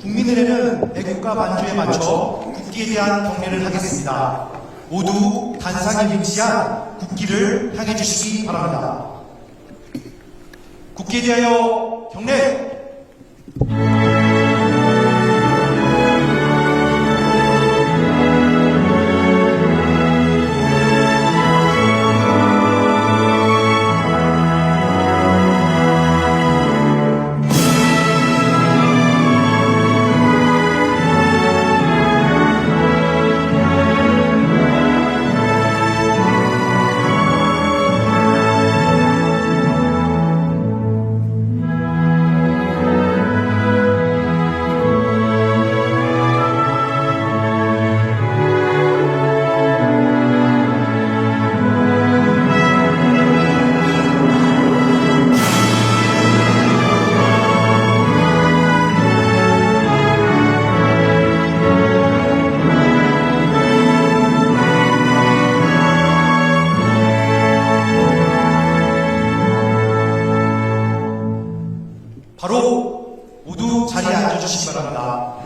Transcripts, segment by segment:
국민의례는 애국가 반주에 맞춰 국기에 대한 경례를 하겠습니다. 모두 단상에 위치한 국기를 향해 주시기 바랍니다. 국기에 대하여 경례! 바로 모두 자리에 앉아주시기 바랍니다.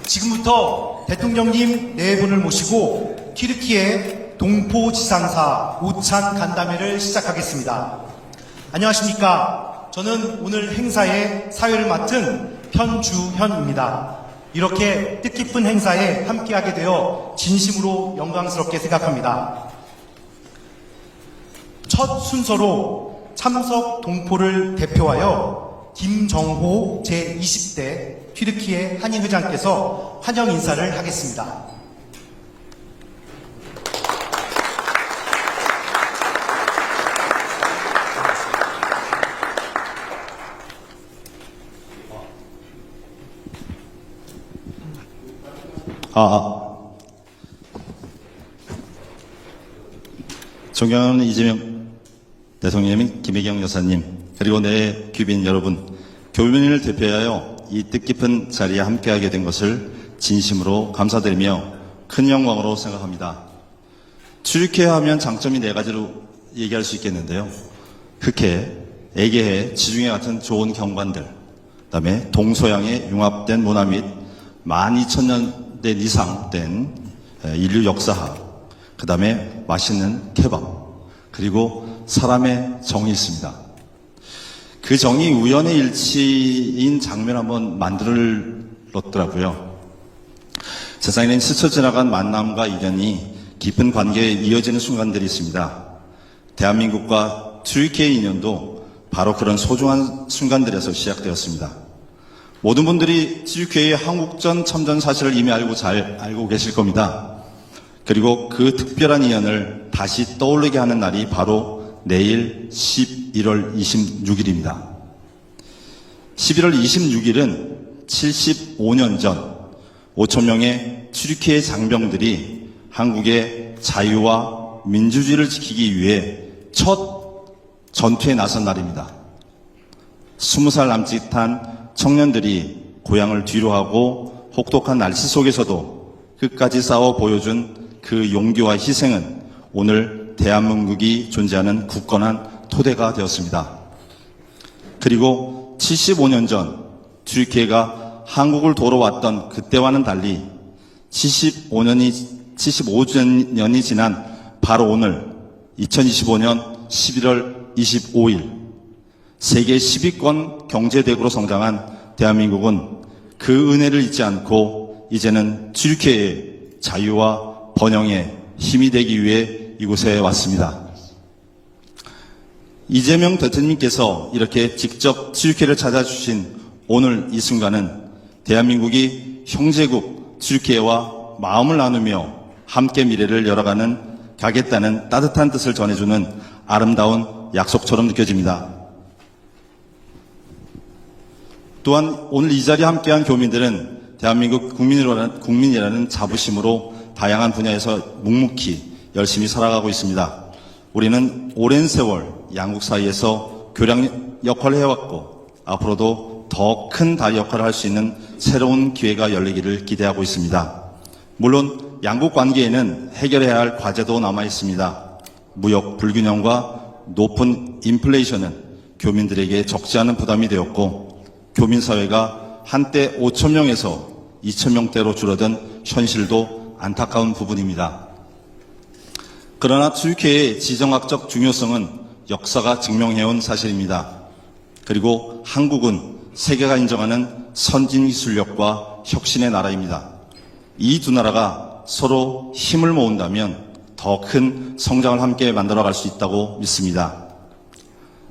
지금부터 대통령님 네 분을 모시고 튀르키예 동포지상사 오찬 간담회를 시작하겠습니다. 안녕하십니까. 저는 오늘 행사의 사회를 맡은 편주현입니다. 이렇게 뜻깊은 행사에 함께하게 되어 진심으로 영광스럽게 생각합니다. 첫 순서로 참석 동포를 대표하여 김정호 제20대 튀르키예 한인회장께서 환영 인사를 하겠습니다. 존경하는 이재명 대통령님, 김혜경 여사님, 그리고 내 귀빈 여러분, 교민을 대표하여 이 뜻깊은 자리에 함께하게 된 것을 진심으로 감사드리며 큰 영광으로 생각합니다. 출입회와 하면 장점이 4가지로 얘기할 수 있겠는데요. 흑해, 애계해, 지중해 같은 좋은 경관들, 그다음에 동서양의 융합된 문화 및 12,000년 이상 된 인류 역사학, 그다음에 맛있는 케밥, 그리고 사람의 정이 있습니다. 그 정이 우연의 일치인 장면 한번 만들었더라고요. 세상에는 스쳐 지나간 만남과 인연이 깊은 관계에 이어지는 순간들이 있습니다. 대한민국과 튀르키예의 인연도 바로 그런 소중한 순간들에서 시작되었습니다. 모든 분들이 튀르키예의 한국전 참전 사실을 이미 잘 알고 계실 겁니다. 그리고 그 특별한 인연을 다시 떠올리게 하는 날이 바로 내일 11월 26일입니다. 11월 26일은 75년 전 5,000명의 튀르키예 장병들이 한국의 자유와 민주주의를 지키기 위해 첫 전투에 나선 날입니다. 20살 남짓한 청년들이 고향을 뒤로하고 혹독한 날씨 속에서도 끝까지 싸워 보여준 그 용기와 희생은 오늘 대한민국이 존재하는 굳건한 토대가 되었습니다. 그리고 75년 전 튀르키예가 한국을 도러 왔던 그때와는 달리 75년이 지난 바로 오늘 2025년 11월 25일 세계 10위권 경제대국으로 성장한 대한민국은 그 은혜를 잊지 않고 이제는 튀르키예의 자유와 번영에 힘이 되기 위해 이곳에 왔습니다. 이재명 대통령님께서 이렇게 직접 튀르키예를 찾아주신 오늘 이 순간은 대한민국이 형제국 튀르키예와 마음을 나누며 함께 미래를 열어가겠다는 따뜻한 뜻을 전해주는 아름다운 약속처럼 느껴집니다. 또한 오늘 이 자리에 함께한 교민들은 대한민국 국민이라는 자부심으로 다양한 분야에서 묵묵히 열심히 살아가고 있습니다. 우리는 오랜 세월 양국 사이에서 교량 역할을 해왔고 앞으로도 더 큰 다리 역할을 할 수 있는 새로운 기회가 열리기를 기대하고 있습니다. 물론 양국 관계에는 해결해야 할 과제도 남아 있습니다. 무역 불균형과 높은 인플레이션은 교민들에게 적지 않은 부담이 되었고 교민 사회가 한때 5,000명에서 2,000명대로 줄어든 현실도 안타까운 부분입니다. 그러나 튀르키예의 지정학적 중요성은 역사가 증명해온 사실입니다. 그리고 한국은 세계가 인정하는 선진기술력과 혁신의 나라입니다. 이 두 나라가 서로 힘을 모은다면 더 큰 성장을 함께 만들어갈 수 있다고 믿습니다.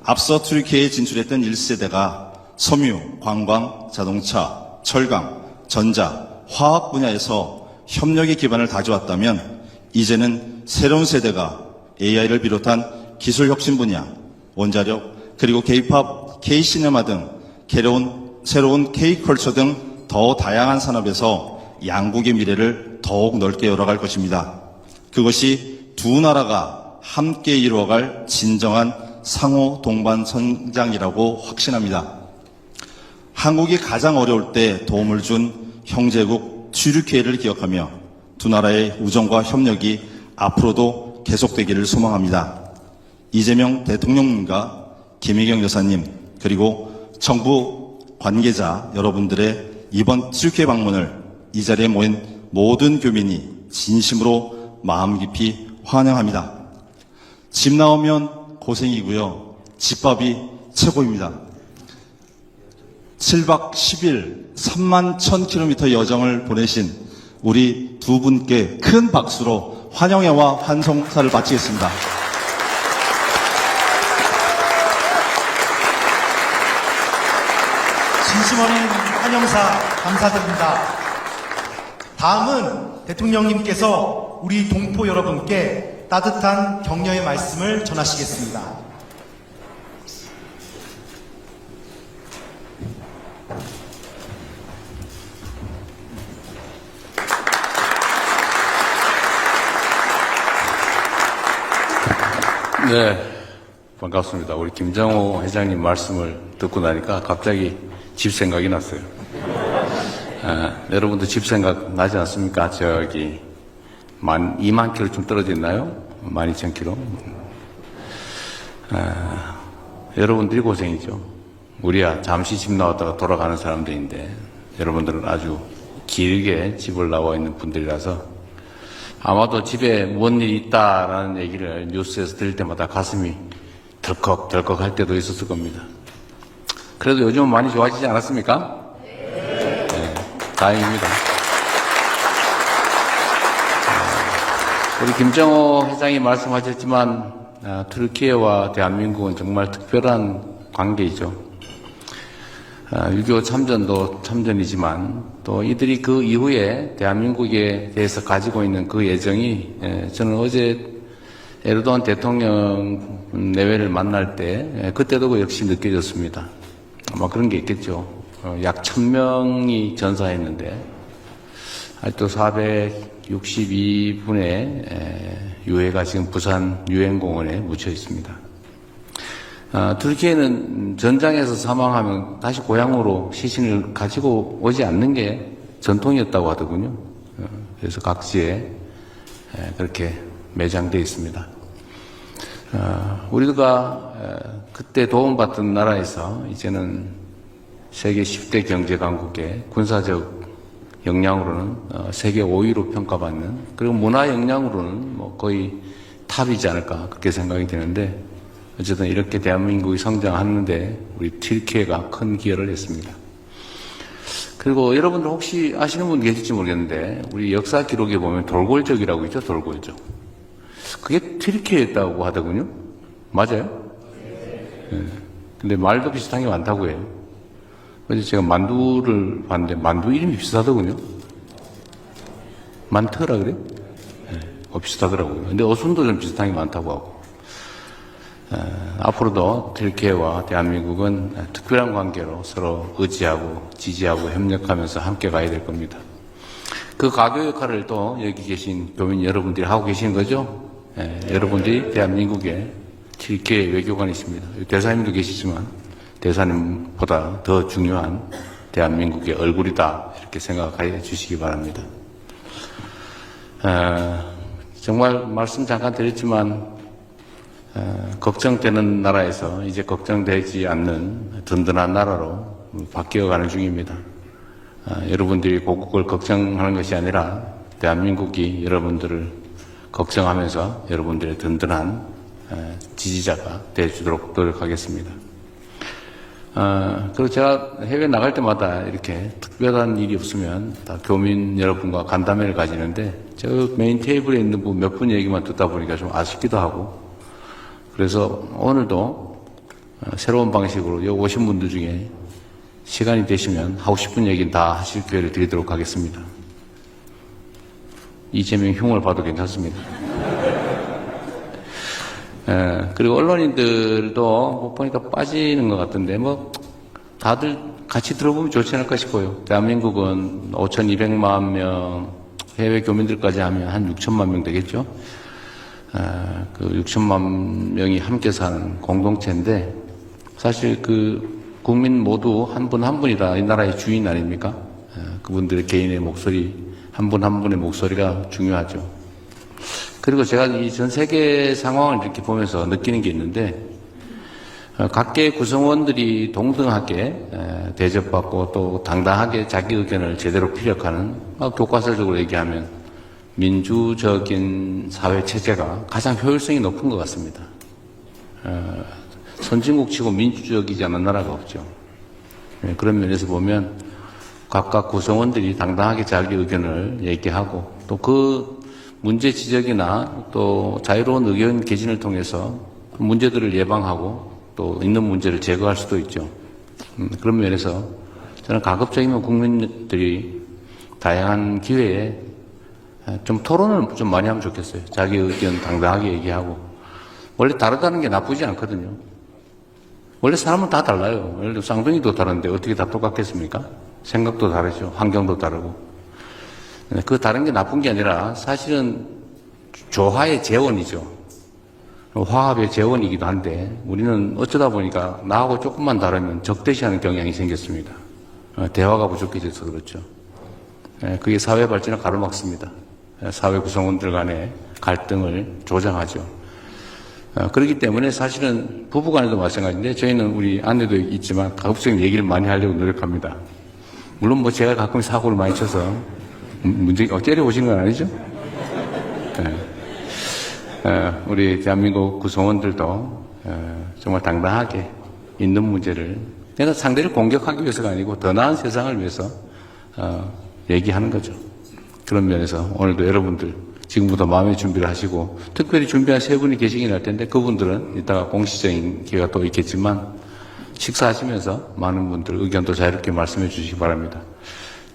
앞서 튀르키예에 진출했던 1세대가 섬유, 관광, 자동차, 철강, 전자, 화학 분야에서 협력의 기반을 다져왔다면 이제는 새로운 세대가 AI를 비롯한 기술 혁신 분야, 원자력, 그리고 K-팝, K-시네마 등 새로운 K-컬처 등 더 다양한 산업에서 양국의 미래를 더욱 넓게 열어갈 것입니다. 그것이 두 나라가 함께 이루어갈 진정한 상호 동반 성장이라고 확신합니다. 한국이 가장 어려울 때 도움을 준 형제국 튀르키예를 기억하며 두 나라의 우정과 협력이 앞으로도 계속되기를 소망합니다. 이재명 대통령님과 김혜경 여사님 그리고 정부 관계자 여러분들의 이번 튀르키예 방문을 이 자리에 모인 모든 교민이 진심으로 마음 깊이 환영합니다. 집 나오면 고생이고요. 집밥이 최고입니다. 7박 10일 31,000km 여정을 보내신 우리 두 분께 큰 박수로 환영회와 환송사를 바치겠습니다. 진심 어린 환영사 감사드립니다. 다음은 대통령님께서 우리 동포 여러분께 따뜻한 격려의 말씀을 전하시겠습니다. 네, 반갑습니다. 우리 김정호 회장님 말씀을 듣고 나니까 갑자기 집 생각이 났어요. 여러분도 집 생각 나지 않습니까? 저기 2만 킬로쯤 떨어져 있나요? 12,000킬로. 여러분들이 고생이죠. 우리야 잠시 집 나왔다가 돌아가는 사람들인데 여러분들은 아주 길게 집을 나와 있는 분들이라서 아마도 집에 뭔 일이 있다라는 얘기를 뉴스에서 들을 때마다 가슴이 덜컥 할 때도 있었을 겁니다. 그래도 요즘은 많이 좋아지지 않았습니까? 네, 다행입니다. 우리 김정호 회장이 말씀하셨지만 터키와 대한민국은 정말 특별한 관계이죠. 6.25 참전도 참전이지만 또 이들이 그 이후에 대한민국에 대해서 가지고 있는 그 애정이 저는 어제 에르도안 대통령 내외를 만날 때 그때도 역시 느껴졌습니다. 아마 그런 게 있겠죠. 약 1000명이 전사했는데 아직도 462분의 유해가 지금 부산 유엔공원에 묻혀 있습니다. 터키에는 전장에서 사망하면 다시 고향으로 시신을 가지고 오지 않는 게 전통이었다고 하더군요. 그래서 각지에 그렇게 매장되어 있습니다. 우리가 그때 도움받던 나라에서 이제는 세계 10대 경제 강국의 군사적 역량으로는 세계 5위로 평가받는, 그리고 문화 역량으로는 뭐 거의 탑이지 않을까 그렇게 생각이 되는데, 어쨌든 이렇게 대한민국이 성장하는데 우리 튀르키예가 큰 기여를 했습니다. 그리고 여러분들 혹시 아시는 분 계실지 모르겠는데 우리 역사 기록에 보면 돌골적이라고 있죠. 돌골적. 그게 튀르키예였다고 하더군요. 맞아요? 네. 근데 말도 비슷한 게 많다고 해요. 그래서 제가 만두를 봤는데 만두 이름이 비슷하더군요. 만트라 그래요? 네. 비슷하더라고요. 근데 어순도 좀 비슷한 게 많다고 하고. 앞으로도 튀르키예와 대한민국은 특별한 관계로 서로 의지하고 지지하고 협력하면서 함께 가야 될 겁니다. 그 가교 역할을 또 여기 계신 교민 여러분들이 하고 계시는 거죠? 여러분들이 대한민국의 튀르키예 외교관이십니다. 대사님도 계시지만 대사님보다 더 중요한 대한민국의 얼굴이다, 이렇게 생각해 주시기 바랍니다. 정말 말씀 잠깐 드렸지만 걱정되는 나라에서 이제 걱정되지 않는 든든한 나라로 바뀌어가는 중입니다. 여러분들이 고국을 걱정하는 것이 아니라 대한민국이 여러분들을 걱정하면서 여러분들의 든든한 지지자가 되어주도록 노력하겠습니다. 그리고 제가 해외 나갈 때마다 이렇게 특별한 일이 없으면 다 교민 여러분과 간담회를 가지는데 저 메인 테이블에 있는 분 몇 분 얘기만 듣다 보니까 좀 아쉽기도 하고, 그래서 오늘도 새로운 방식으로 여기 오신 분들 중에 시간이 되시면 하고 싶은 얘기는 다 하실 기회를 드리도록 하겠습니다. 이재명 흉을 봐도 괜찮습니다. 그리고 언론인들도 뭐 보니까 빠지는 것 같은데 뭐 다들 같이 들어보면 좋지 않을까 싶어요. 대한민국은 5,200만 명, 해외 교민들까지 하면 한 6천만 명 되겠죠. 그 6천만 명이 함께 사는 공동체인데, 사실 그 국민 모두 한 분 한 분이 다 이 나라의 주인 아닙니까? 그분들의 개인의 목소리, 한 분 한 분의 목소리가 중요하죠. 그리고 제가 이 전 세계 상황을 이렇게 보면서 느끼는 게 있는데, 각계 구성원들이 동등하게 대접받고 또 당당하게 자기 의견을 제대로 피력하는, 교과서적으로 얘기하면 민주적인 사회 체제가 가장 효율성이 높은 것 같습니다. 선진국 치고 민주적이지 않은 나라가 없죠. 그런 면에서 보면 각각 구성원들이 당당하게 자기 의견을 얘기하고 또 그 문제 지적이나 또 자유로운 의견 개진을 통해서 문제들을 예방하고 또 있는 문제를 제거할 수도 있죠. 그런 면에서 저는 가급적이면 국민들이 다양한 기회에 좀 토론을 좀 많이 하면 좋겠어요. 자기 의견 당당하게 얘기하고. 원래 다르다는 게 나쁘지 않거든요. 원래 사람은 다 달라요. 예를 들어 쌍둥이도 다른데 어떻게 다 똑같겠습니까? 생각도 다르죠. 환경도 다르고. 그 다른 게 나쁜 게 아니라 사실은 조화의 재원이죠. 화합의 재원이기도 한데 우리는 어쩌다 보니까 나하고 조금만 다르면 적대시하는 경향이 생겼습니다. 대화가 부족해져서 그렇죠. 그게 사회 발전을 가로막습니다. 사회 구성원들 간의 갈등을 조장하죠. 그렇기 때문에 사실은 부부간에도 마찬가지인데 저희는 우리 아내도 있지만 가급적 얘기를 많이 하려고 노력합니다. 물론 뭐 제가 가끔 사고를 많이 쳐서 문제 째려보시는 건 아니죠? 우리 대한민국 구성원들도 정말 당당하게 있는 문제를 내가 상대를 공격하기 위해서가 아니고 더 나은 세상을 위해서 얘기하는 거죠. 그런 면에서 오늘도 여러분들 지금부터 마음의 준비를 하시고 특별히 준비한 세 분이 계시긴 할 텐데 그분들은 이따가 공식적인 기회가 또 있겠지만 식사하시면서 많은 분들 의견도 자유롭게 말씀해 주시기 바랍니다.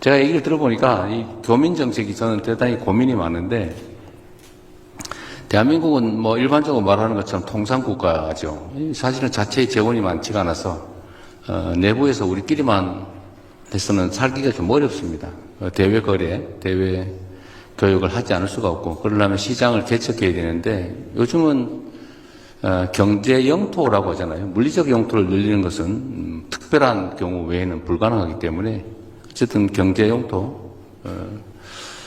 제가 얘기를 들어보니까 이 교민정책이 저는 대단히 고민이 많은데 대한민국은 뭐 일반적으로 말하는 것처럼 통상국가죠. 사실은 자체의 재원이 많지가 않아서 내부에서 우리끼리만 해서는 살기가 좀 어렵습니다. 대외 거래, 대외 교육을 하지 않을 수가 없고 그러려면 시장을 개척해야 되는데 요즘은 경제 영토라고 하잖아요. 물리적 영토를 늘리는 것은 특별한 경우 외에는 불가능하기 때문에 어쨌든 경제 영토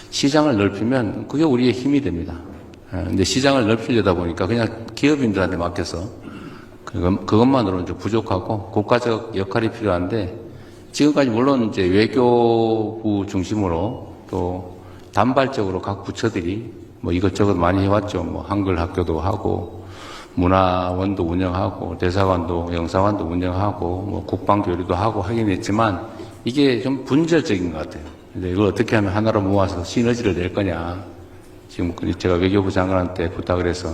시장을 넓히면 그게 우리의 힘이 됩니다. 근데 시장을 넓히려다 보니까 그냥 기업인들한테 맡겨서 그것만으로는 좀 부족하고 국가적 역할이 필요한데 지금까지 물론 이제 외교부 중심으로 또 단발적으로 각 부처들이 뭐 이것저것 많이 해왔죠. 뭐 한글 학교도 하고 문화원도 운영하고 대사관도 영사관도 운영하고 뭐 국방교류도 하고 하긴 했지만 이게 좀 분절적인 것 같아요. 근데 이걸 어떻게 하면 하나로 모아서 시너지를 낼 거냐. 지금 제가 외교부 장관한테 부탁을 해서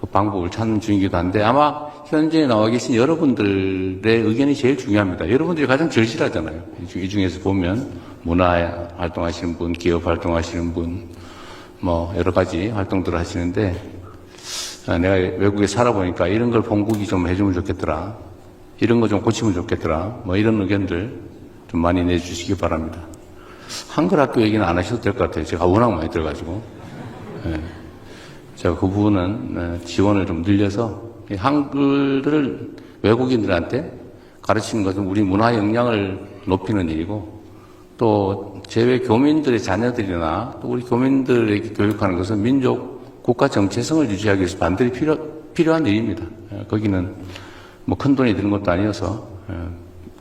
그 방법을 찾는 중이기도 한데 아마 현재 나와 계신 여러분들의 의견이 제일 중요합니다. 여러분들이 가장 절실하잖아요. 이 중에서 보면 문화 활동하시는 분, 기업 활동하시는 분, 뭐 여러 가지 활동들을 하시는데 내가 외국에 살아보니까 이런 걸 본국이 좀 해주면 좋겠더라. 이런 거 좀 고치면 좋겠더라. 뭐 이런 의견들 좀 많이 내주시기 바랍니다. 한글 학교 얘기는 안 하셔도 될 것 같아요. 제가 워낙 많이 들어가지고. 제가 그 부분은 지원을 좀 늘려서 한글을 외국인들한테 가르치는 것은 우리 문화 역량을 높이는 일이고 또 제외 교민들의 자녀들이나 또 우리 교민들에게 교육하는 것은 민족 국가 정체성을 유지하기 위해서 반드시 필요한 일입니다. 거기는 뭐 큰 돈이 드는 것도 아니어서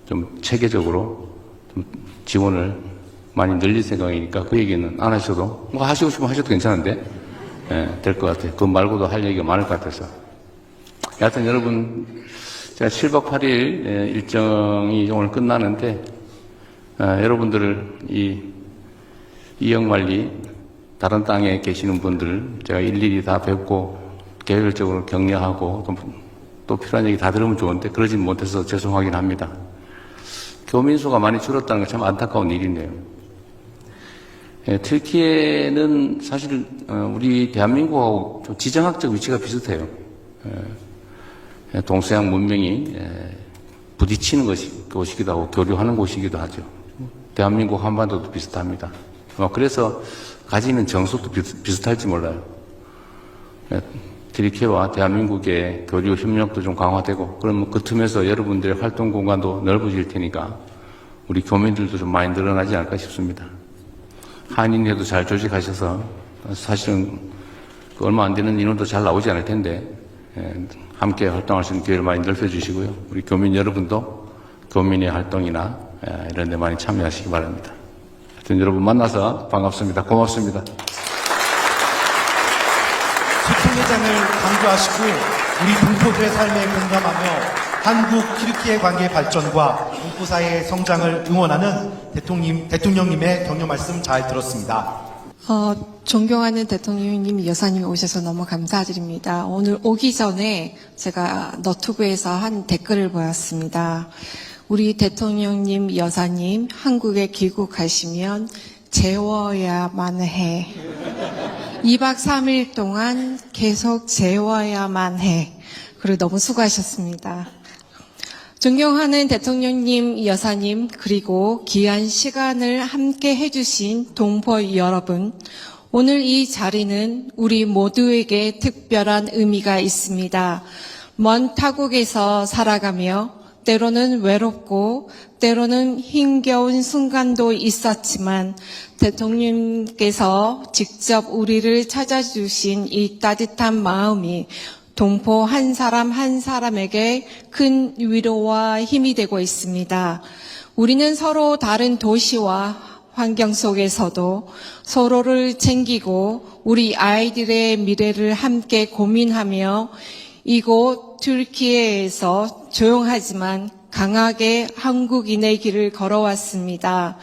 좀 체계적으로 좀 지원을 많이 늘릴 생각이니까 그 얘기는 안 하셔도 뭐 하시고 싶으면 하셔도 괜찮은데 될 것 같아요. 그거 말고도 할 얘기가 많을 것 같아서. 여하튼 여러분 제가 7박 8일 일정이 오늘 끝나는데 여러분들을 이 이영만리 다른 땅에 계시는 분들 제가 일일이 다 뵙고 개별적으로 격려하고 또 필요한 얘기 다 들으면 좋은데 그러진 못해서 죄송하긴 합니다. 교민수가 많이 줄었다는 게 참 안타까운 일인데요. 튀르키예는 사실 우리 대한민국하고 좀 지정학적 위치가 비슷해요. 동서양 문명이 부딪히는 곳이기도 하고 교류하는 곳이기도 하죠. 대한민국 한반도도 비슷합니다. 그래서 가지는 정석도 비슷할지 몰라요. 튀르키예와 대한민국의 교류 협력도 좀 강화되고 그러면 그 틈에서 여러분들의 활동 공간도 넓어질 테니까 우리 교민들도 좀 많이 늘어나지 않을까 싶습니다. 한인회도 잘 조직하셔서 사실은 얼마 안 되는 인원도 잘 나오지 않을 텐데 함께 활동할 수 있는 기회를 많이 넓혀주시고요. 우리 교민 여러분도 교민의 활동이나 이런 데 많이 참여하시기 바랍니다. 하여튼 여러분 만나서 반갑습니다. 고맙습니다. 소통회장을 강조하시고 우리 동포들의 삶에 공감하며 한국 튀르키예 관계 발전과 동포사회의 성장을 응원하는 대통령님의 격려 말씀 잘 들었습니다. 존경하는 대통령님, 여사님 오셔서 너무 감사드립니다. 오늘 오기 전에 제가 너튜브에서 한 댓글을 보았습니다. 우리 대통령님, 여사님 한국에 귀국하시면 재워야만 해. 2박 3일 동안 계속 재워야만 해. 그리고 너무 수고하셨습니다. 존경하는 대통령님, 여사님, 그리고 귀한 시간을 함께 해주신 동포 여러분, 오늘 이 자리는 우리 모두에게 특별한 의미가 있습니다. 먼 타국에서 살아가며 때로는 외롭고 때로는 힘겨운 순간도 있었지만 대통령님께서 직접 우리를 찾아주신 이 따뜻한 마음이 동포 한 사람 한 사람에게 큰 위로와 힘이 되고 있습니다. 우리는 서로 다른 도시와 환경 속에서도 서로를 챙기고 우리 아이들의 미래를 함께 고민하며 이곳 튀르키예에서 조용하지만 강하게 한국인의 길을 걸어왔습니다.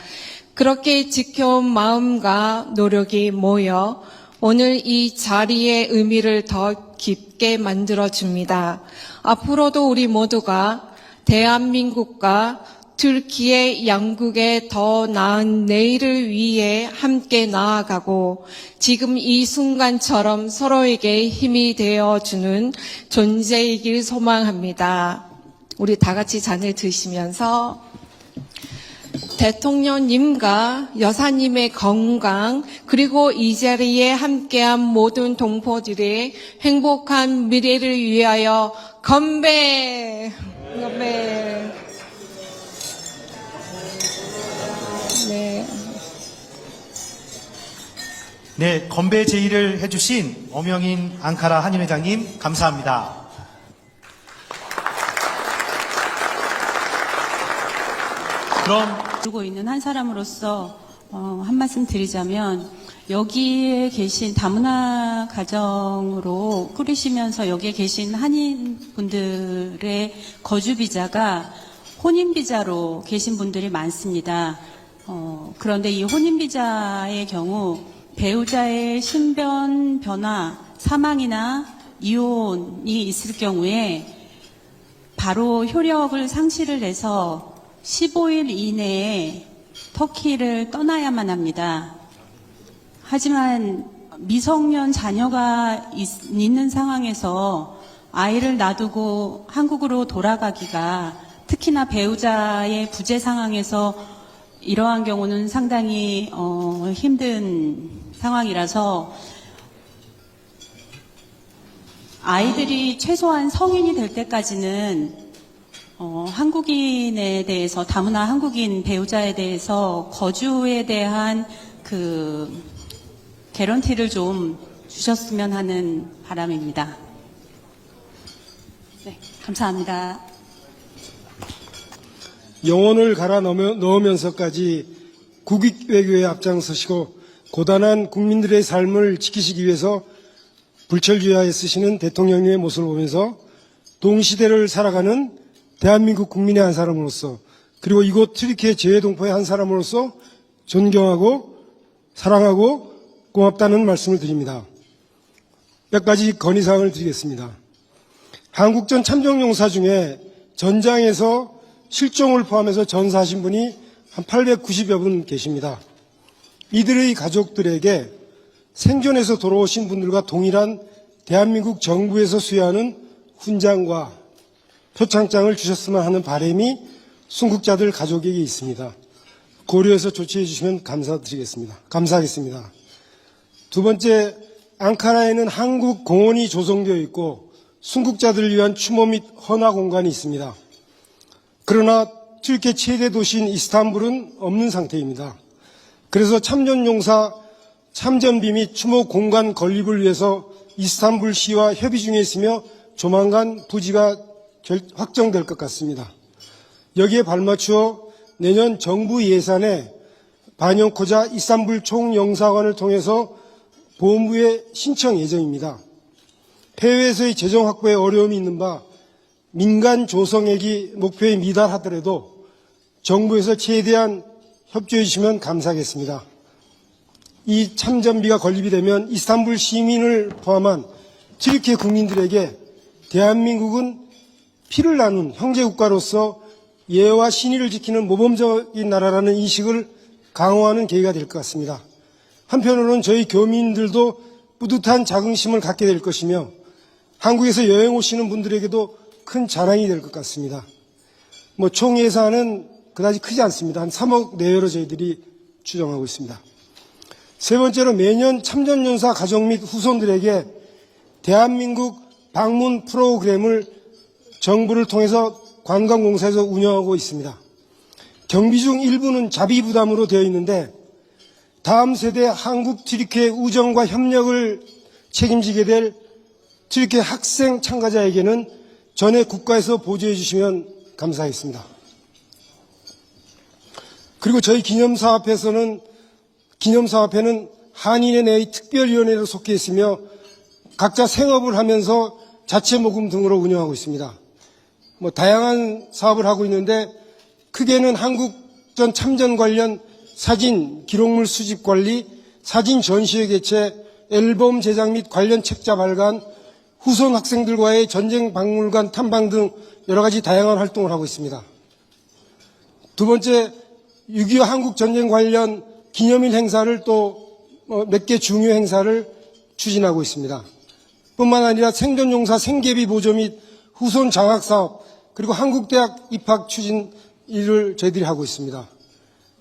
그렇게 지켜온 마음과 노력이 모여 오늘 이 자리의 의미를 더 깊게 만들어줍니다. 앞으로도 우리 모두가 대한민국과 튀르키예 양국의 더 나은 내일을 위해 함께 나아가고 지금 이 순간처럼 서로에게 힘이 되어주는 존재이길 소망합니다. 우리 다 같이 잔을 드시면서 대통령님과 여사님의 건강 그리고 이 자리에 함께한 모든 동포들의 행복한 미래를 위하여 건배! 건배! 네. 네, 건배 제의를 해주신 엄영인 앙카라 한인회장님 감사합니다. 그럼 두고 있는 한 사람으로서 한 말씀 드리자면 여기에 계신 다문화 가정으로 꾸리시면서 여기에 계신 한인분들의 거주 비자가 혼인 비자로 계신 분들이 많습니다. 그런데 이 혼인 비자의 경우 배우자의 신변 변화, 사망이나 이혼이 있을 경우에 바로 효력을 상실을 해서 15일 이내에 터키를 떠나야만 합니다. 하지만 미성년 자녀가 있는 상황에서 아이를 놔두고 한국으로 돌아가기가 특히나 배우자의 부재 상황에서 이러한 경우는 상당히 힘든 상황이라서 아이들이 최소한 성인이 될 때까지는 한국인에 대해서 다문화 한국인 배우자에 대해서 거주에 대한 그 개런티를 좀 주셨으면 하는 바람입니다. 네, 감사합니다. 영혼을 갈아 넣으면서까지 국익 외교에 앞장서시고 고단한 국민들의 삶을 지키시기 위해서 불철주야에 쓰시는 대통령님의 모습을 보면서 동시대를 살아가는 대한민국 국민의 한 사람으로서 그리고 이곳 튀르키예 재외동포의 한 사람으로서 존경하고 사랑하고 고맙다는 말씀을 드립니다. 몇 가지 건의사항을 드리겠습니다. 한국전 참전용사 중에 전장에서 실종을 포함해서 전사하신 분이 한 890여 분 계십니다. 이들의 가족들에게 생존해서 돌아오신 분들과 동일한 대한민국 정부에서 수여하는 훈장과 표창장을 주셨으면 하는 바람이 순국자들 가족에게 있습니다. 고려해서 조치해 주시면 감사하겠습니다. 두 번째, 앙카라에는 한국 공원이 조성되어 있고 순국자들을 위한 추모 및 헌화 공간이 있습니다. 그러나 튀르키예 최대 도시인 이스탄불은 없는 상태입니다. 그래서 참전용사 참전비 및 추모 공간 건립을 위해서 이스탄불 시와 협의 중에 있으며 조만간 부지가 확정될 것 같습니다. 여기에 발맞추어 내년 정부 예산에 반영코자 이스탄불 총영사관을 통해서 보훈부에 신청 예정입니다. 해외에서의 재정 확보에 어려움이 있는 바 민간 조성액이 목표에 미달하더라도 정부에서 최대한 협조해 주시면 감사하겠습니다. 이 참전비가 건립이 되면 이스탄불 시민을 포함한 튀르키예 국민들에게 대한민국은 피를 나눈 형제국가로서 예와 신의를 지키는 모범적인 나라라는 인식을 강화하는 계기가 될 것 같습니다. 한편으로는 저희 교민들도 뿌듯한 자긍심을 갖게 될 것이며 한국에서 여행 오시는 분들에게도 큰 자랑이 될 것 같습니다. 총 예산은 그다지 크지 않습니다. 한 3억 내외로 저희들이 추정하고 있습니다. 세 번째로 매년 참전용사 가족 및 후손들에게 대한민국 방문 프로그램을 정부를 통해서 관광공사에서 운영하고 있습니다. 경비 중 일부는 자비 부담으로 되어 있는데 다음 세대 한국 튀르키예 우정과 협력을 책임지게 될 튀르키예 학생 참가자에게는 전에 국가에서 보조해 주시면 감사하겠습니다. 그리고 저희 기념사업회는 한인회 내의 특별위원회로 속해 있으며 각자 생업을 하면서 자체 모금 등으로 운영하고 있습니다. 다양한 사업을 하고 있는데 크게는 한국전 참전 관련 사진, 기록물 수집 관리, 사진 전시회 개최, 앨범 제작 및 관련 책자 발간, 후손 학생들과의 전쟁 박물관 탐방 등 여러 가지 다양한 활동을 하고 있습니다. 두 번째, 6.25 한국 전쟁 관련 기념일 행사를 또 몇 개 중요 행사를 추진하고 있습니다. 뿐만 아니라 생존용사 생계비 보조 및 후손 장학 사업, 그리고 한국대학 입학 추진 일을 저희들이 하고 있습니다.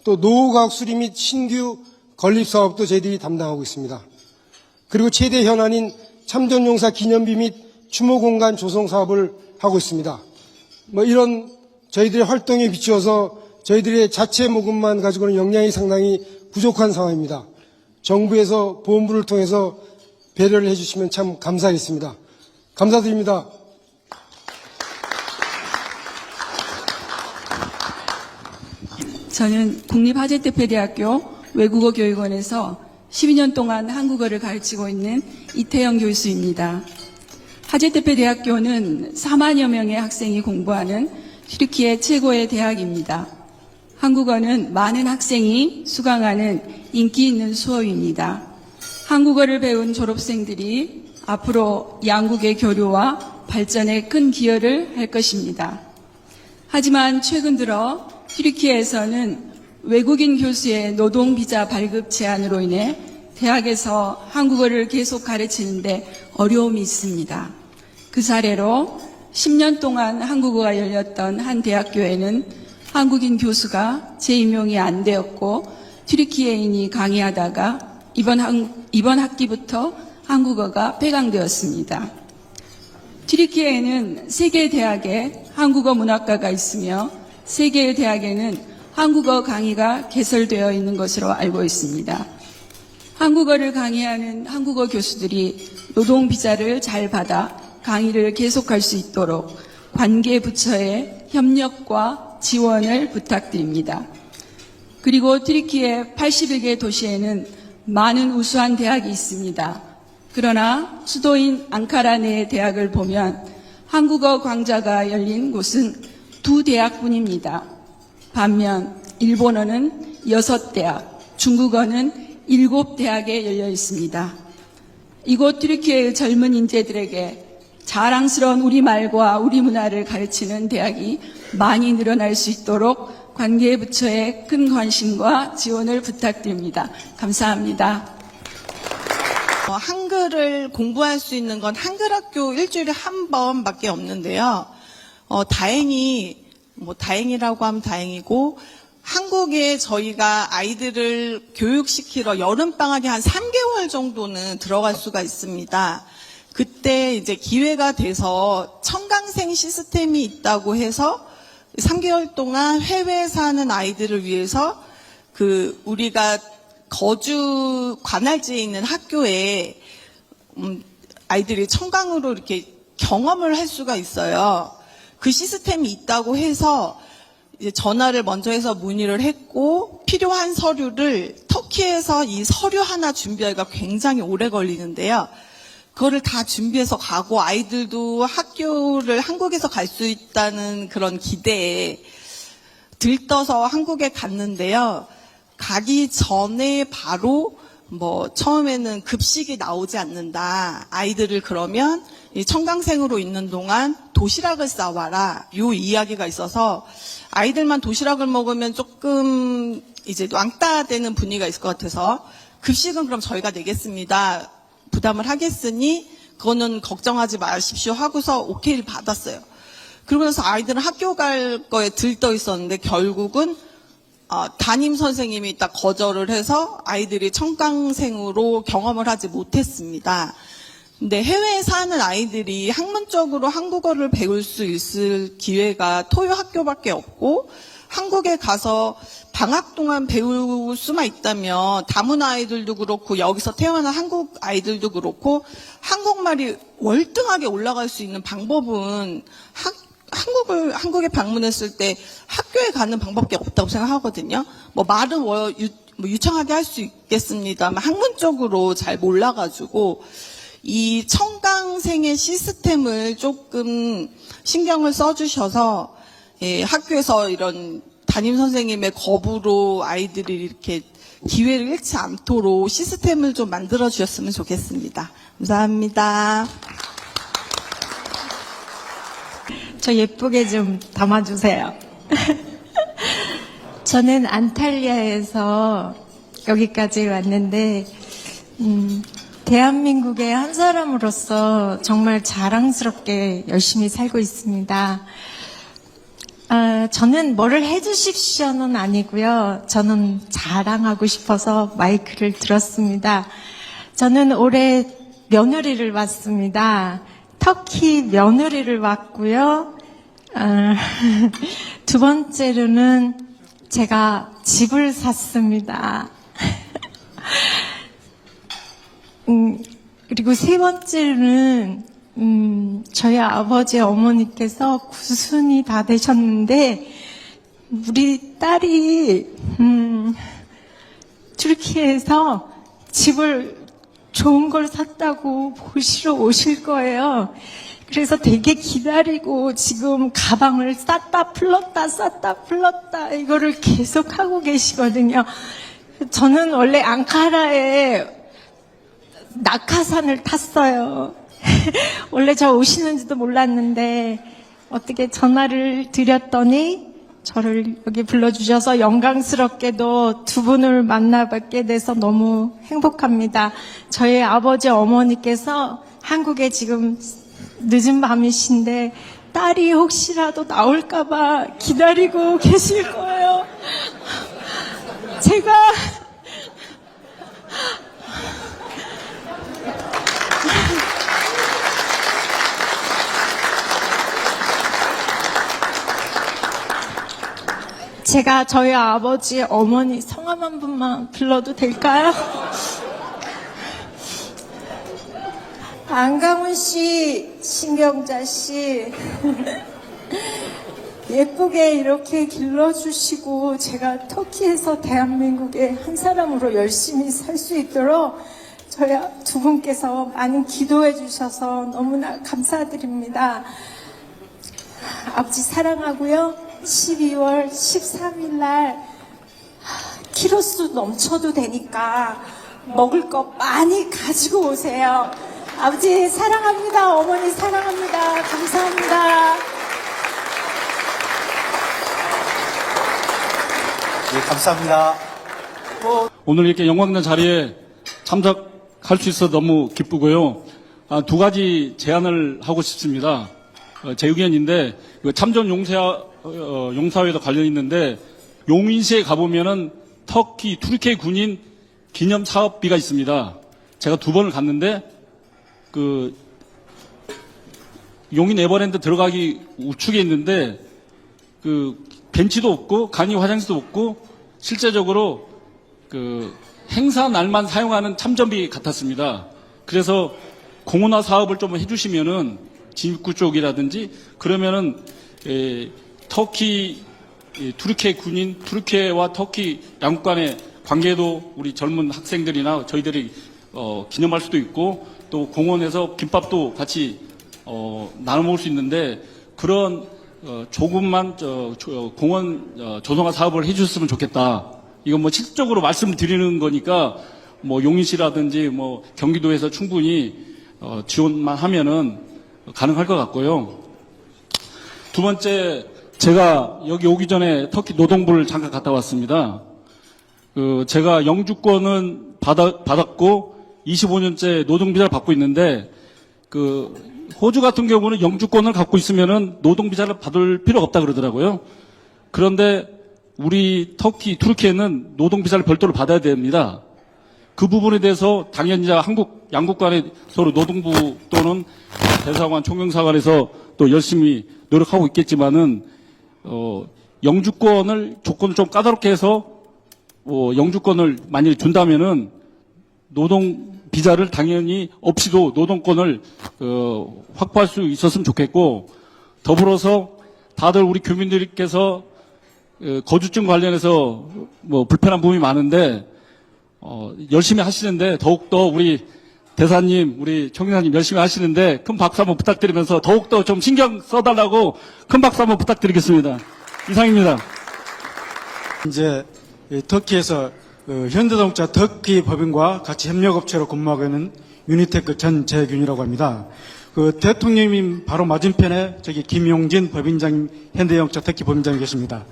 또 노후과학 수리 및 신규 건립 사업도 저희들이 담당하고 있습니다. 그리고 최대 현안인 참전용사 기념비 및 추모 공간 조성 사업을 하고 있습니다. 이런 저희들의 활동에 비추어서 저희들의 자체 모금만 가지고는 역량이 상당히 부족한 상황입니다. 정부에서 보험부를 통해서 배려를 해주시면 참 감사하겠습니다. 감사드립니다. 저는 국립하재대표대학교 외국어교육원에서 12년 동안 한국어를 가르치고 있는 이태영 교수입니다. 하재대표대학교는 4만여 명의 학생이 공부하는 튀르키예 최고의 대학입니다. 한국어는 많은 학생이 수강하는 인기 있는 수업입니다. 한국어를 배운 졸업생들이 앞으로 양국의 교류와 발전에 큰 기여를 할 것입니다. 하지만 최근 들어 튀르키예에서는 외국인 교수의 노동 비자 발급 제한으로 인해 대학에서 한국어를 계속 가르치는데 어려움이 있습니다. 그 사례로 10년 동안 한국어가 열렸던 한 대학교에는 한국인 교수가 재임용이 안 되었고 튀르키예인이 강의하다가 이번 학기부터 한국어가 폐강되었습니다. 튀르키예에는 3개의 대학에 한국어 문학과가 있으며 3개의 대학에는 한국어 강의가 개설되어 있는 것으로 알고 있습니다. 한국어를 강의하는 한국어 교수들이 노동 비자를 잘 받아 강의를 계속할 수 있도록 관계 부처의 협력과 지원을 부탁드립니다. 그리고 튀르키예 81개 도시에는 많은 우수한 대학이 있습니다. 그러나 수도인 앙카라 내의 대학을 보면 한국어 강좌가 열린 곳은 2대학뿐입니다. 반면 일본어는 6대학, 중국어는 7대학에 열려 있습니다. 이곳 튀르키예의 젊은 인재들에게 자랑스러운 우리말과 우리 문화를 가르치는 대학이 많이 늘어날 수 있도록 관계부처의 큰 관심과 지원을 부탁드립니다. 감사합니다. 한글을 공부할 수 있는 건 한글학교 일주일에 한 번밖에 없는데요. 다행이라고 하면 다행이고, 한국에 저희가 아이들을 교육시키러 여름방학에 한 3개월 정도는 들어갈 수가 있습니다. 그때 이제 기회가 돼서 청강생 시스템이 있다고 해서 3개월 동안 해외에 사는 아이들을 위해서 우리가 거주 관할지에 있는 학교에 아이들이 청강으로 이렇게 경험을 할 수가 있어요. 그 시스템이 있다고 해서 이제 전화를 먼저 해서 문의를 했고, 필요한 서류를 터키에서 이 서류 하나 준비하기가 굉장히 오래 걸리는데요. 그거를 다 준비해서 가고, 아이들도 학교를 한국에서 갈 수 있다는 그런 기대에 들떠서 한국에 갔는데요. 가기 전에 바로 처음에는 급식이 나오지 않는다. 아이들을 그러면 청강생으로 있는 동안 도시락을 싸와라. 요 이야기가 있어서 아이들만 도시락을 먹으면 조금 이제 왕따 되는 분위기가 있을 것 같아서 급식은 그럼 저희가 내겠습니다. 부담을 하겠으니 그거는 걱정하지 마십시오 하고서 오케이를 받았어요. 그러고 나서 아이들은 학교 갈 거에 들떠 있었는데 결국은 담임 선생님이 딱 거절을 해서 아이들이 청강생으로 경험을 하지 못했습니다. 근데 해외에 사는 아이들이 학문적으로 한국어를 배울 수 있을 기회가 토요 학교밖에 없고, 한국에 가서 방학 동안 배울 수만 있다면 다문화 아이들도 그렇고 여기서 태어난 한국 아이들도 그렇고 한국말이 월등하게 올라갈 수 있는 방법은 한국에 방문했을 때 학교에 가는 방법밖에 없다고 생각하거든요. 뭐 말은 유창하게 할 수 있겠습니다만 학문적으로 잘 몰라가지고 이 청강생의 시스템을 조금 신경을 써주셔서 학교에서 이런 담임 선생님의 거부로 아이들이 이렇게 기회를 잃지 않도록 시스템을 좀 만들어 주셨으면 좋겠습니다. 감사합니다. 저 예쁘게 좀 담아주세요. 저는 안탈리아에서 여기까지 왔는데, 대한민국의 한 사람으로서 정말 자랑스럽게 열심히 살고 있습니다. 저는 뭐를 해주십시오는 아니고요. 저는 자랑하고 싶어서 마이크를 들었습니다. 저는 올해 며느리를 왔습니다. 터키 며느리를 왔고요. 두 번째로는 제가 집을 샀습니다. 그리고 세 번째로는 저희 아버지 어머니께서 90이 다 되셨는데 우리 딸이 튀르키예에서 집을 좋은 걸 샀다고 보시러 오실 거예요. 그래서 되게 기다리고 지금 가방을 쌌다 풀었다 이거를 계속 하고 계시거든요. 저는 원래 앙카라에 낙하산을 탔어요. 원래 저 오시는지도 몰랐는데 어떻게 전화를 드렸더니 저를 여기 불러주셔서 영광스럽게도 두 분을 만나뵙게 돼서 너무 행복합니다. 저희 아버지 어머니께서 한국에 지금 늦은 밤이신데 딸이 혹시라도 나올까봐 기다리고 계실 거예요. 제가 저희 아버지 어머니 성함 한 분만 불러도 될까요? 안강훈 씨, 신경자 씨, 예쁘게 이렇게 길러주시고 제가 터키에서 대한민국의 한 사람으로 열심히 살 수 있도록 저희 두 분께서 많이 기도해 주셔서 너무나 감사드립니다. 아버지 사랑하고요. 12월 13일 날 키로수 넘쳐도 되니까 먹을 거 많이 가지고 오세요. 아버지 사랑합니다. 어머니 사랑합니다. 감사합니다. 네, 감사합니다. 오늘 이렇게 영광된 자리에 참석할 수 있어 너무 기쁘고요. 두 가지 제안을 하고 싶습니다. 제 의견인데 참전 용사회도 관련 있는데 용인시에 가보면은 터키 튀르키예 군인 기념 사업비가 있습니다. 제가 2번을 갔는데 그 용인 에버랜드 들어가기 우측에 있는데 그 벤치도 없고 간이 화장실도 없고 실제적으로 그 행사 날만 사용하는 참전비 같았습니다. 그래서 공원화 사업을 좀 해주시면은 진입구 쪽이라든지 그러면은 터키 튀르키예 군인 튀르키예와 터키 양국 간의 관계도 우리 젊은 학생들이나 저희들이 기념할 수도 있고 또 공원에서 김밥도 같이 나눠 먹을 수 있는데 그런 조금만 공원 조성화 사업을 해주셨으면 좋겠다. 이건 뭐 실질적으로 말씀드리는 거니까 뭐 용인시라든지 뭐 경기도에서 충분히 지원만 하면은 가능할 것 같고요. 두 번째, 제가 여기 오기 전에 터키 노동부를 잠깐 갔다 왔습니다. 제가 영주권은 받았고 25년째 노동비자를 받고 있는데 호주 같은 경우는 영주권을 갖고 있으면은 노동비자를 받을 필요가 없다 그러더라고요. 그런데 우리 투르키에는 노동 비자를 별도로 받아야 됩니다. 그 부분에 대해서 당연히 양국 간에 서로 노동부 또는 대사관, 총영사관에서 또 열심히 노력하고 있겠지만은 영주권을 조건을 좀 까다롭게 해서 영주권을 만약에 준다면은 노동 비자를 당연히 없이도 노동권을 확보할 수 있었으면 좋겠고, 더불어서 다들 우리 교민들께서 거주증 관련해서 불편한 부분이 많은데 열심히 하시는데, 더욱더 우리 대사님, 우리 총리사님 열심히 하시는데 큰 박수 한번 부탁드리면서 더욱더 좀 신경 써달라고 큰 박수 한번 부탁드리겠습니다. 이상입니다. 이제 터키에서 현대자동차 터키 법인과 같이 협력업체로 근무하고 있는 유니테크 전재균이라고 합니다. 그 대통령님 바로 맞은편에 저기 김용진 법인장, 현대자동차 터키 법인장이 계십니다.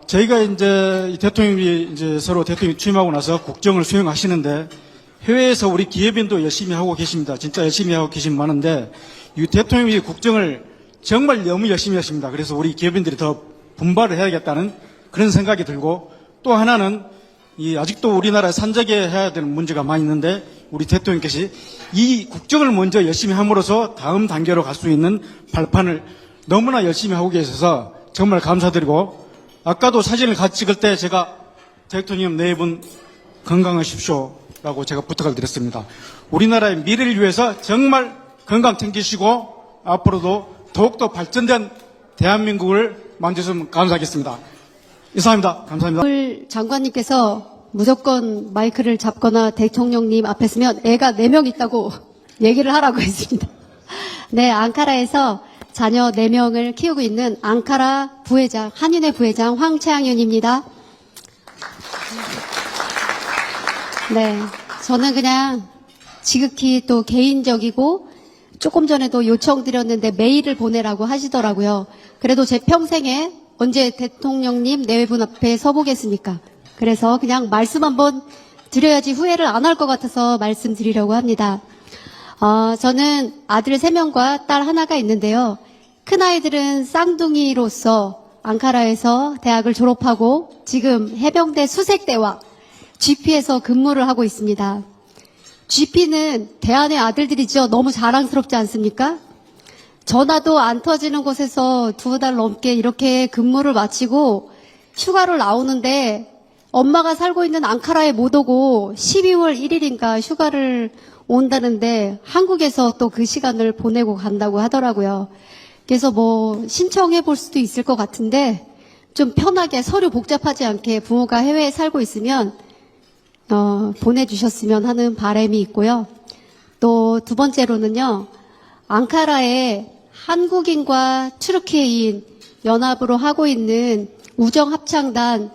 저희가 이제 대통령이 이제 서로 대통령이 취임하고 나서 국정을 수행하시는데 해외에서 우리 기업인도 열심히 하고 계십니다. 진짜 열심히 하고 계신 많은데 이 대통령이 국정을 정말 너무 열심히 하십니다. 그래서 우리 기업인들이 더 분발을 해야겠다는 그런 생각이 들고, 또 하나는 아직도 우리나라에 산적에 해야 되는 문제가 많이 있는데 우리 대통령께서 이 국정을 먼저 열심히 함으로써 다음 단계로 갈 수 있는 발판을 너무나 열심히 하고 계셔서 정말 감사드리고, 아까도 사진을 같이 찍을 때 제가 대통령 네 분 건강하십시오라고 제가 부탁을 드렸습니다. 우리나라의 미래를 위해서 정말 건강 챙기시고 앞으로도 더욱더 발전된 대한민국을 만드셨으면 감사하겠습니다. 이상입니다. 감사합니다. 오늘 장관님께서 무조건 마이크를 잡거나 대통령님 앞에 서면 애가 4명 있다고 얘기를 하라고 했습니다. 네, 앙카라에서 자녀 4명을 키우고 있는 앙카라 부회장, 한인회 부회장 황채양윤입니다. 네, 저는 그냥 지극히 또 개인적이고 조금 전에도 요청드렸는데 메일을 보내라고 하시더라고요. 그래도 제 평생에 언제 대통령님 내외분 앞에 서보겠습니까? 그래서 그냥 말씀 한번 드려야지 후회를 안 할 것 같아서 말씀드리려고 합니다. 저는 아들 3명과 딸 하나가 있는데요. 큰아이들은 쌍둥이로서 앙카라에서 대학을 졸업하고 지금 해병대 수색대와 GP에서 근무를 하고 있습니다. GP는 대한의 아들들이죠. 너무 자랑스럽지 않습니까? 전화도 안 터지는 곳에서 2달 넘게 이렇게 근무를 마치고 휴가를 나오는데 엄마가 살고 있는 앙카라에 못 오고 12월 1일인가 휴가를 온다는데 한국에서 또 그 시간을 보내고 간다고 하더라고요. 그래서 신청해 볼 수도 있을 것 같은데 좀 편하게 서류 복잡하지 않게 부모가 해외에 살고 있으면 보내주셨으면 하는 바람이 있고요. 또 두 번째로는요. 앙카라에 한국인과 튀르키예인 연합으로 하고 있는 우정합창단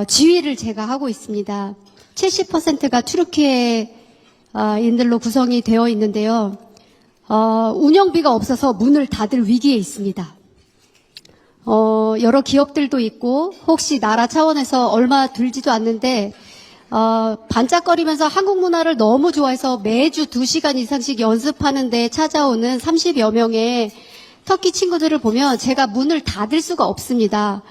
지휘를 제가 하고 있습니다. 70%가 튀르키예인들로 구성이 되어 있는데요. 운영비가 없어서 문을 닫을 위기에 있습니다. 여러 기업들도 있고 혹시 나라 차원에서 얼마 들지도 않는데 반짝거리면서 한국 문화를 너무 좋아해서 매주 2시간 이상씩 연습하는데 찾아오는 30여 명의 터키 친구들을 보면 제가 문을 닫을 수가 없습니다.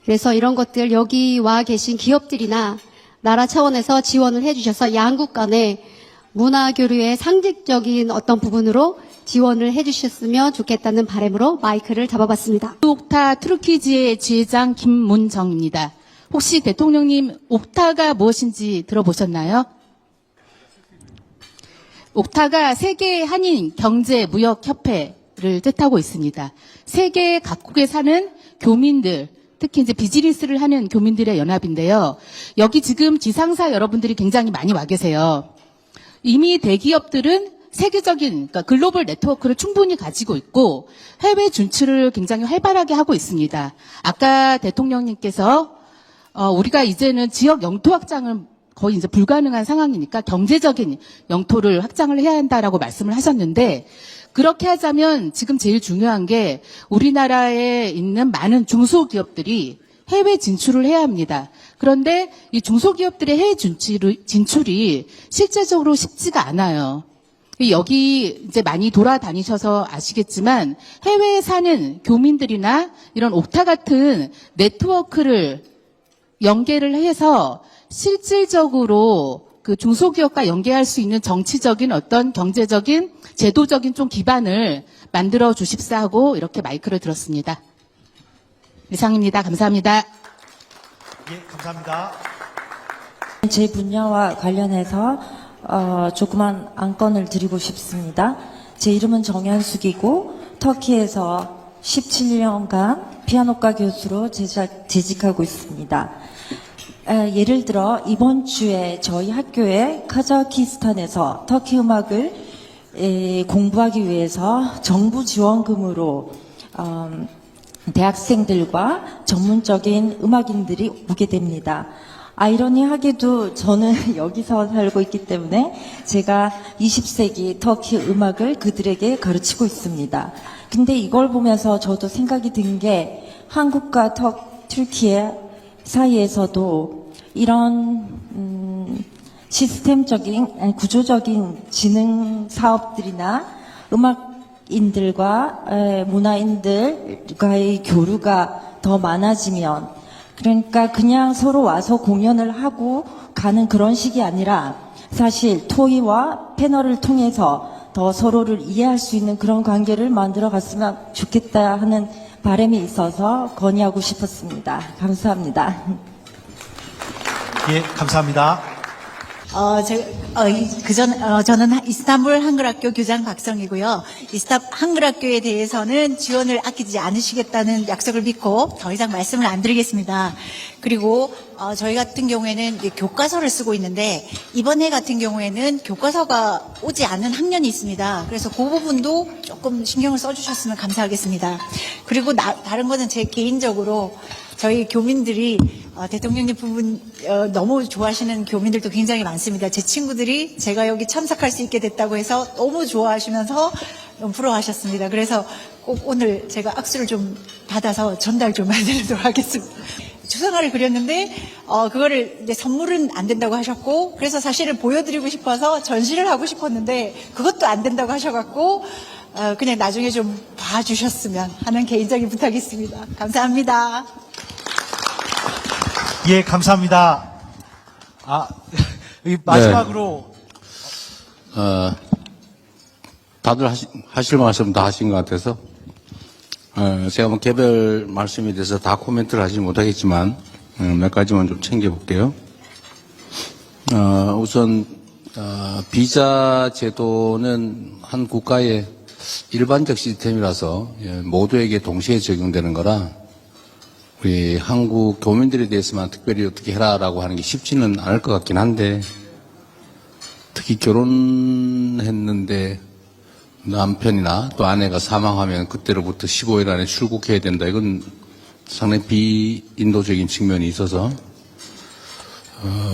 그래서 이런 것들 여기 와 계신 기업들이나 나라 차원에서 지원을 해주셔서 양국 간에 문화교류의 상징적인 어떤 부분으로 지원을 해주셨으면 좋겠다는 바람으로 마이크를 잡아봤습니다. 옥타 투르키지의 지회장 김문정입니다. 혹시 대통령님 옥타가 무엇인지 들어보셨나요? 옥타가 세계 한인 경제 무역 협회를 뜻하고 있습니다. 세계 각국에 사는 교민들, 특히 이제 비즈니스를 하는 교민들의 연합인데요. 여기 지금 지상사 여러분들이 굉장히 많이 와 계세요. 이미 대기업들은 세계적인, 그러니까 글로벌 네트워크를 충분히 가지고 있고 해외 진출을 굉장히 활발하게 하고 있습니다. 아까 대통령님께서 우리가 이제는 지역 영토 확장을 거의 이제 불가능한 상황이니까 경제적인 영토를 확장을 해야 한다라고 말씀을 하셨는데, 그렇게 하자면 지금 제일 중요한 게 우리나라에 있는 많은 중소기업들이 해외 진출을 해야 합니다. 그런데 이 중소기업들의 해외 진출이 실제적으로 쉽지가 않아요. 여기 이제 많이 돌아다니셔서 아시겠지만 해외에 사는 교민들이나 이런 옥타 같은 네트워크를 연계를 해서 실질적으로 그 중소기업과 연계할 수 있는 정치적인 어떤 경제적인 제도적인 좀 기반을 만들어 주십사 하고 이렇게 마이크를 들었습니다. 이상입니다. 감사합니다. 예, 감사합니다. 제 분야와 관련해서 조그만 안건을 드리고 싶습니다. 제 이름은 정현숙이고 터키에서 17년간 피아노과 교수로 재직하고 있습니다. 예를 들어 이번 주에 저희 학교에 카자흐스탄에서 터키 음악을 공부하기 위해서 정부 지원금으로 대학생들과 전문적인 음악인들이 오게 됩니다. 아이러니하게도 저는 여기서 살고 있기 때문에 제가 20세기 터키 음악을 그들에게 가르치고 있습니다. 근데 이걸 보면서 저도 생각이 든 게 한국과 튀르키예 사이에서도 이런 시스템적인 구조적인 지능 사업들이나 음악인들과 문화인들과의 교류가 더 많아지면, 그러니까 그냥 서로 와서 공연을 하고 가는 그런 식이 아니라 사실 토의와 패널을 통해서 더 서로를 이해할 수 있는 그런 관계를 만들어 갔으면 좋겠다 하는 바람이 있어서 건의하고 싶었습니다. 감사합니다. 예, 감사합니다. 저는 이스탄불 한글학교 교장 박성이고요. 한글학교에 대해서는 지원을 아끼지 않으시겠다는 약속을 믿고 더 이상 말씀을 안 드리겠습니다. 그리고 저희 같은 경우에는 교과서를 쓰고 있는데 이번 해 같은 경우에는 교과서가 오지 않은 학년이 있습니다. 그래서 그 부분도 조금 신경을 써주셨으면 감사하겠습니다. 그리고 다른 거는 제 개인적으로 저희 교민들이 대통령님 부분 너무 좋아하시는 교민들도 굉장히 많습니다. 제 친구들이 제가 여기 참석할 수 있게 됐다고 해서 너무 좋아하시면서 너무 부러워하셨습니다. 그래서 꼭 오늘 제가 악수를 좀 받아서 전달 좀 해드리도록 하겠습니다. 추상화를 그렸는데 그거를 이제 선물은 안 된다고 하셨고, 그래서 사실은 보여드리고 싶어서 전시를 하고 싶었는데 그것도 안 된다고 하셔갖고 그냥 나중에 좀 봐주셨으면 하는 개인적인 부탁이 있습니다. 감사합니다. 예, 감사합니다. 마지막으로. 다들 하실 말씀 다 하신 것 같아서, 제가 뭐 개별 말씀에 대해서 다 코멘트를 하지 못하겠지만, 몇 가지만 좀 챙겨볼게요. 우선, 비자 제도는 한 국가의 일반적 시스템이라서 모두에게 동시에 적용되는 거라, 우리 한국 교민들에 대해서만 특별히 어떻게 해라라고 하는 게 쉽지는 않을 것 같긴 한데, 특히 결혼했는데 남편이나 또 아내가 사망하면 그때로부터 15일 안에 출국해야 된다. 이건 상당히 비인도적인 측면이 있어서,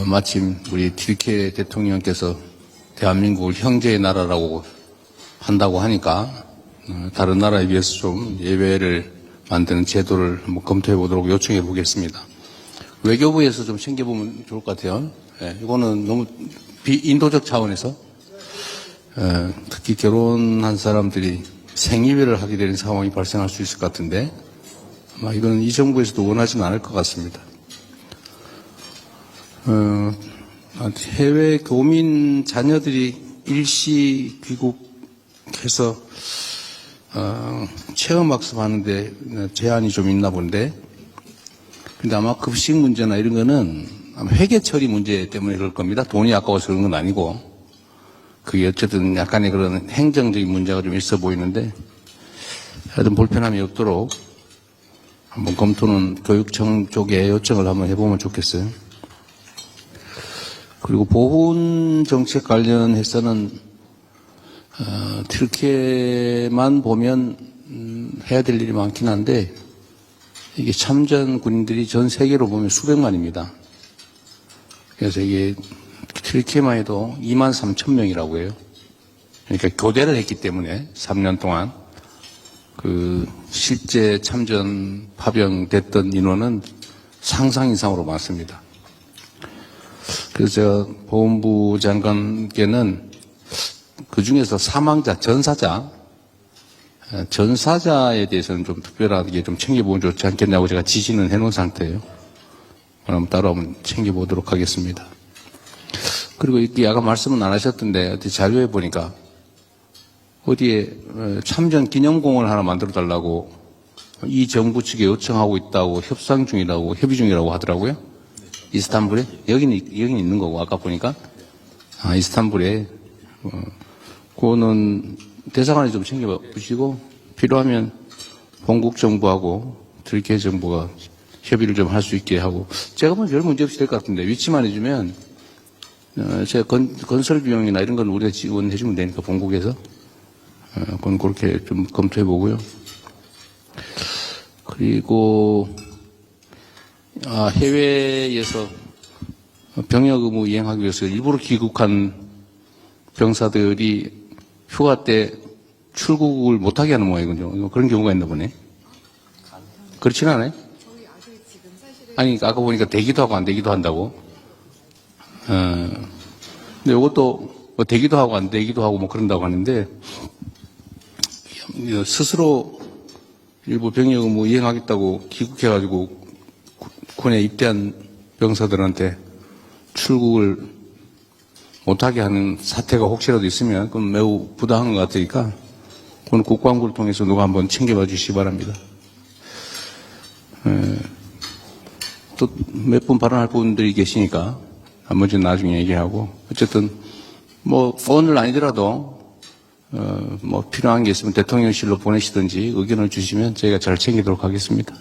마침 우리 튀르키예 대통령께서 대한민국을 형제의 나라라고 한다고 하니까 다른 나라에 비해서 좀 예외를 만드는 제도를 한번 검토해 보도록 요청해 보겠습니다. 외교부에서 좀 챙겨보면 좋을 것 같아요. 이거는 너무 비인도적 차원에서, 특히 결혼한 사람들이 생이별을 하게 되는 상황이 발생할 수 있을 것 같은데, 아마 이건 이 정부에서도 원하지는 않을 것 같습니다. 해외 교민 자녀들이 일시 귀국해서 체험학습 하는데 제한이 좀 있나 본데, 근데 아마 급식 문제나 이런 거는 아마 회계 처리 문제 때문에 그럴 겁니다. 돈이 아까워서 그런 건 아니고, 그게 어쨌든 약간의 그런 행정적인 문제가 좀 있어 보이는데, 하여튼 불편함이 없도록 한번 검토는 교육청 쪽에 요청을 한번 해보면 좋겠어요. 그리고 보훈 정책 관련해서는 튀르키예만 보면 해야 될 일이 많긴 한데, 이게 참전 군인들이 전 세계로 보면 수백만입니다. 그래서 이게 튀르키예만 해도 2만 3천 명이라고 해요. 그러니까 교대를 했기 때문에 3년 동안 그 실제 참전 파병됐던 인원은 상상 이상으로 많습니다. 그래서 제가 보훈부 장관께는 그 중에서 사망자, 전사자에 대해서는 좀 특별하게 좀 챙겨보면 좋지 않겠냐고 제가 지시는 해놓은 상태예요. 그럼 따로 한번 챙겨보도록 하겠습니다. 그리고 이렇게 아까 말씀은 안 하셨던데 어디 자료에 보니까 어디에 참전 기념공원을 하나 만들어 달라고 이 정부 측에 요청하고 있다고 협상 중이라고 협의 중이라고 하더라고요. 이스탄불에 여기는 있는 거고 아까 보니까 이스탄불에 그거는 대사관에 좀 챙겨보시고 필요하면 본국 정부하고 터키 정부가 협의를 좀 할 수 있게 하고 제가 보면 별 문제 없이 될 것 같은데 위치만 해주면 제가 건설 비용이나 이런 건 우리가 지원해 주면 되니까 본국에서 그건 그렇게 좀 검토해 보고요. 그리고 해외에서 병역 의무 이행하기 위해서 일부러 귀국한 병사들이 휴가 때 출국을 못하게 하는 모양이군요. 그런 경우가 있나 보네. 그렇진 않아요? 아니, 아까 보니까 되기도 하고 안 되기도 한다고. 근데 이것도 뭐 되기도 하고 안 되기도 하고 뭐 그런다고 하는데, 스스로 일부 병역 의무 이행하겠다고 귀국해가지고 군에 입대한 병사들한테 출국을 못하게 하는 사태가 혹시라도 있으면 그건 매우 부당한 것 같으니까 그건 국방부를 통해서 누가 한번 챙겨봐 주시기 바랍니다. 또 몇 분 발언할 분들이 계시니까 한번 좀 나중에 얘기하고 어쨌든 뭐 오늘 아니더라도 뭐 필요한 게 있으면 대통령실로 보내시든지 의견을 주시면 저희가 잘 챙기도록 하겠습니다.